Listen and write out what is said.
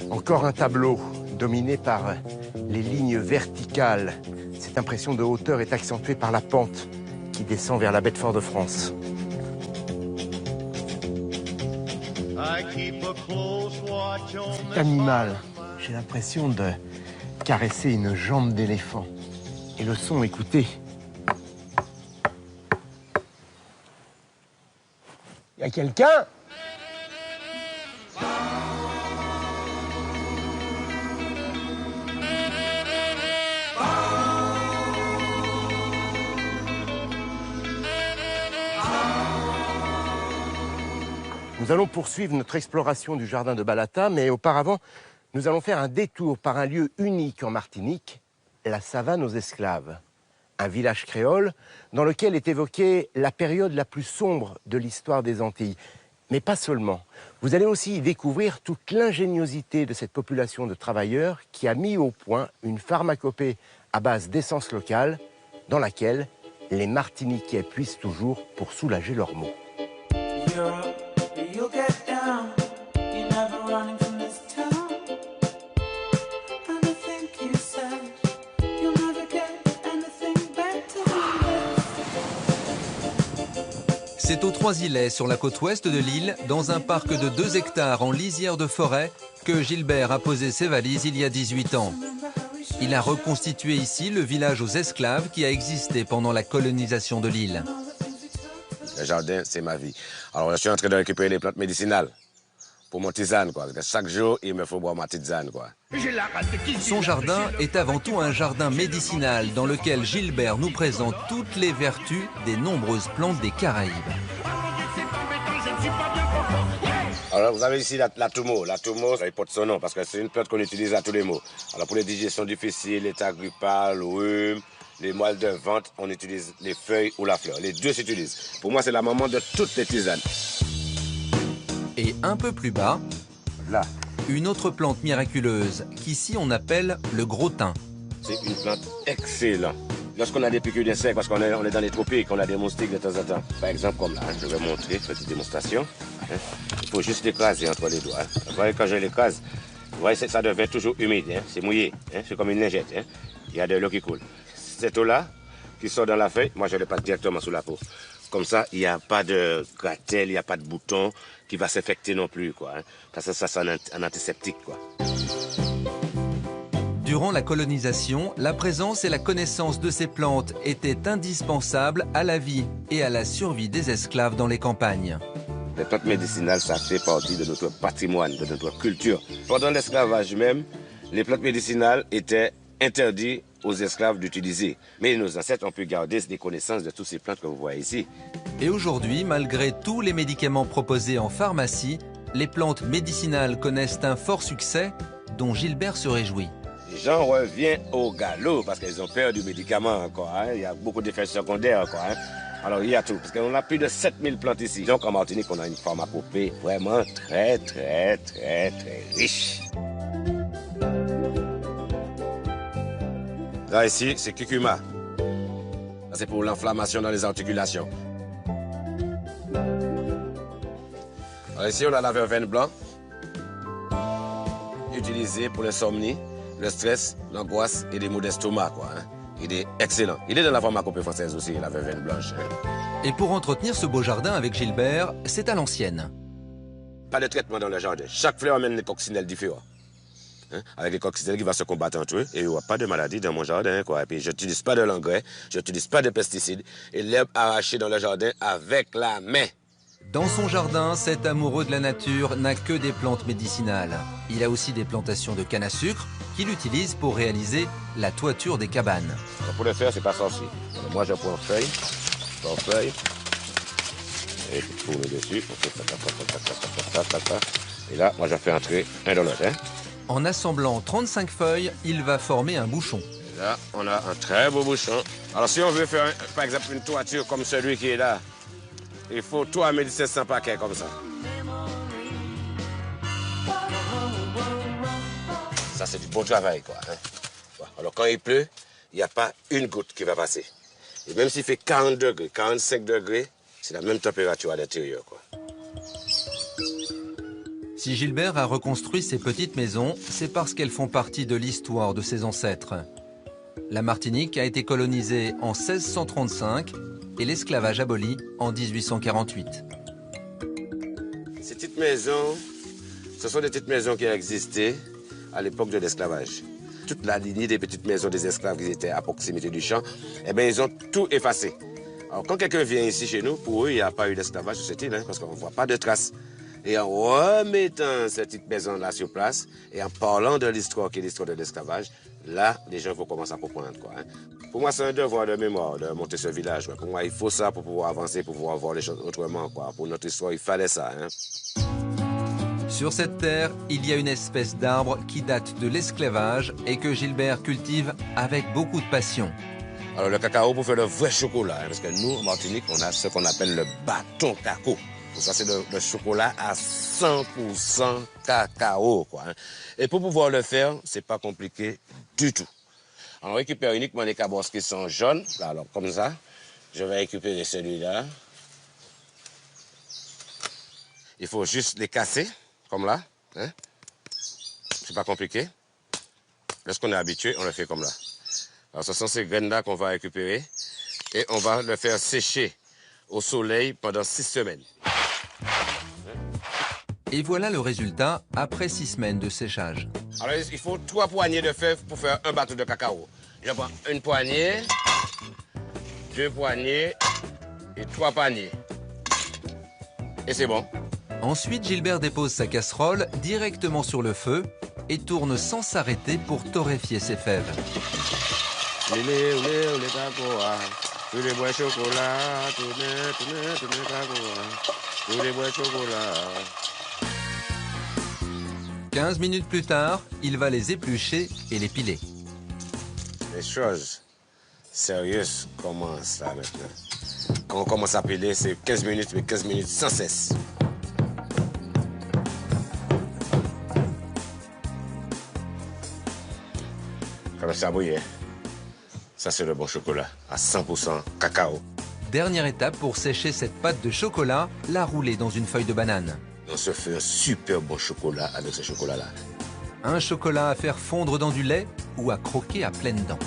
Encore un tableau dominé par les lignes verticales. Cette impression de hauteur est accentuée par la pente qui descend vers la baie de Fort-de-France. Cet animal, j'ai l'impression de caresser une jambe d'éléphant. Et le son, écoutez. Y a quelqu'un ? Nous allons poursuivre notre exploration du jardin de Balata, mais auparavant, nous allons faire un détour par un lieu unique en Martinique, la savane aux esclaves. Un village créole dans lequel est évoquée la période la plus sombre de l'histoire des Antilles. Mais pas seulement. Vous allez aussi y découvrir toute l'ingéniosité de cette population de travailleurs qui a mis au point une pharmacopée à base d'essence locale dans laquelle les Martiniquais puissent toujours pour soulager leurs maux. C'est aux Trois-Îlets, sur la côte ouest de l'île, dans un parc de 2 hectares en lisière de forêt, que Gilbert a posé ses valises il y a 18 ans. Il a reconstitué ici le village aux esclaves qui a existé pendant la colonisation de l'île. Le jardin, c'est ma vie. Alors, je suis en train de récupérer les plantes médicinales pour mon tisane, quoi. Chaque jour, il me faut boire ma tisane, quoi. Son jardin est avant tout un jardin médicinal dans lequel Gilbert nous présente toutes les vertus des nombreuses plantes des Caraïbes. Alors, vous avez ici la toumo. La toumo, ça porte son nom parce que c'est une plante qu'on utilise à tous les maux. Alors, pour les digestions difficiles, l'état grippal, le rhume, les moelles de ventre, on utilise les feuilles ou la fleur. Les deux s'utilisent. Pour moi, c'est la maman de toutes les tisanes. Et un peu plus bas, là, une autre plante miraculeuse qu'ici on appelle le gros thym. C'est une plante excellente. Lorsqu'on a des piqûres d'insectes, parce qu'on est dans les tropiques, on a des moustiques de temps en temps. Par exemple, comme là, je vais montrer, petite démonstration. Il faut juste l'écraser entre les doigts. Vous voyez, quand je l'écrase, vous voyez, ça devient toujours humide, c'est mouillé, c'est comme une lingette. Il y a de l'eau qui coule. Cette eau-là, qui sort dans la feuille, moi je le passe directement sous la peau. Comme ça, il n'y a pas de gratelle, il n'y a pas de bouton qui va s'infecter non plus, quoi. Parce que ça, c'est un antiseptique, quoi. Durant la colonisation, la présence et la connaissance de ces plantes étaient indispensables à la vie et à la survie des esclaves dans les campagnes. Les plantes médicinales, ça fait partie de notre patrimoine, de notre culture. Pendant l'esclavage même, les plantes médicinales étaient interdites aux esclaves d'utiliser. Mais nos ancêtres ont pu garder des connaissances de toutes ces plantes que vous voyez ici. Et aujourd'hui, malgré tous les médicaments proposés en pharmacie, les plantes médicinales connaissent un fort succès dont Gilbert se réjouit. Les gens reviennent au galop parce qu'ils ont peur du médicament encore. Il y a beaucoup d'effets secondaires encore. Alors il y a tout, parce qu'on a plus de 7000 plantes ici. Donc en Martinique, on a une pharmacopée vraiment très riche. Là ici, c'est curcuma. C'est pour l'inflammation dans les articulations. Alors ici, on a la verveine blanc, utilisée pour l'insomnie, le stress, l'angoisse et des maux d'estomac, quoi. Il est excellent. Il est dans la pharmacopée française aussi, la verveine blanche. Et pour entretenir ce beau jardin avec Gilbert, c'est à l'ancienne. Pas de traitement dans le jardin. Chaque fleur amène des coccinelles différentes. Avec les coccinelles qui vont se combattre entre eux. Et il n'y aura pas de maladie dans mon jardin, quoi. Et puis, je n'utilise pas de l'engrais, je n'utilise pas de pesticides. Et l'herbe arrachée dans le jardin avec la main. Dans son jardin, cet amoureux de la nature n'a que des plantes médicinales. Il a aussi des plantations de canne à sucre qu'il utilise pour réaliser la toiture des cabanes. Pour le faire, c'est pas sorcier. Moi, je prends feuille, et je tourne dessus. Et là, moi, je fais entrer un dans l'autre. En assemblant 35 feuilles, il va former un bouchon. Et là, on a un très beau bouchon. Alors, si on veut faire, par exemple, une toiture comme celui qui est là, il faut 3500 paquets comme ça. Ça, c'est du bon travail, quoi. Alors, quand il pleut, il n'y a pas une goutte qui va passer. Et même s'il fait 40 degrés, 45 degrés, c'est la même température à l'intérieur, quoi. Si Gilbert a reconstruit ces petites maisons, c'est parce qu'elles font partie de l'histoire de ses ancêtres. La Martinique a été colonisée en 1635 et l'esclavage aboli en 1848. Ces petites maisons, ce sont des petites maisons qui existaient à l'époque de l'esclavage. Toute la lignée des petites maisons des esclaves qui étaient à proximité du champ, eh bien, ils ont tout effacé. Alors, quand quelqu'un vient ici chez nous, pour eux, il n'y a pas eu d'esclavage sur cette île, parce qu'on ne voit pas de traces. Et en remettant cette petite maison-là sur place, et en parlant de l'histoire qui est l'histoire de l'esclavage, là, les gens vont commencer à comprendre, quoi. Pour moi, c'est un devoir de mémoire de monter ce village. Pour moi, il faut ça pour pouvoir avancer, pour pouvoir voir les choses autrement, quoi. Pour notre histoire, il fallait ça. Sur cette terre, il y a une espèce d'arbre qui date de l'esclavage et que Gilbert cultive avec beaucoup de passion. Alors, le cacao pour faire le vrai chocolat, parce que nous, en Martinique, on a ce qu'on appelle le bâton cacao. Ça, c'est le chocolat à 100% cacao, quoi. Et pour pouvoir le faire, c'est pas compliqué du tout. On récupère uniquement les cabosses qui sont jaunes. Là, alors, comme ça, je vais récupérer celui-là. Il faut juste les casser, comme là. C'est pas compliqué. Lorsqu'on est habitué, on le fait comme là. Alors, ce sont ces graines-là qu'on va récupérer et on va le faire sécher au soleil pendant 6 semaines. Et voilà le résultat après 6 semaines de séchage. Alors, il faut 3 poignées de fèves pour faire un bateau de cacao. Je prends une poignée, 2 poignées et 3 paniers. Et c'est bon. Ensuite, Gilbert dépose sa casserole directement sur le feu et tourne sans s'arrêter pour torréfier ses fèves. Tous les bois chocolat, tournez cacao. Tous les bois chocolat. 15 minutes plus tard, il va les éplucher et les piler. Les choses sérieuses commencent là maintenant. Quand on commence à piler, c'est 15 minutes, mais 15 minutes sans cesse. Comme ça bouillit. Ça, c'est le bon chocolat, à 100% cacao. Dernière étape pour sécher cette pâte de chocolat, la rouler dans une feuille de banane. On se fait un super bon chocolat avec ce chocolat-là. Un chocolat à faire fondre dans du lait ou à croquer à pleines dents.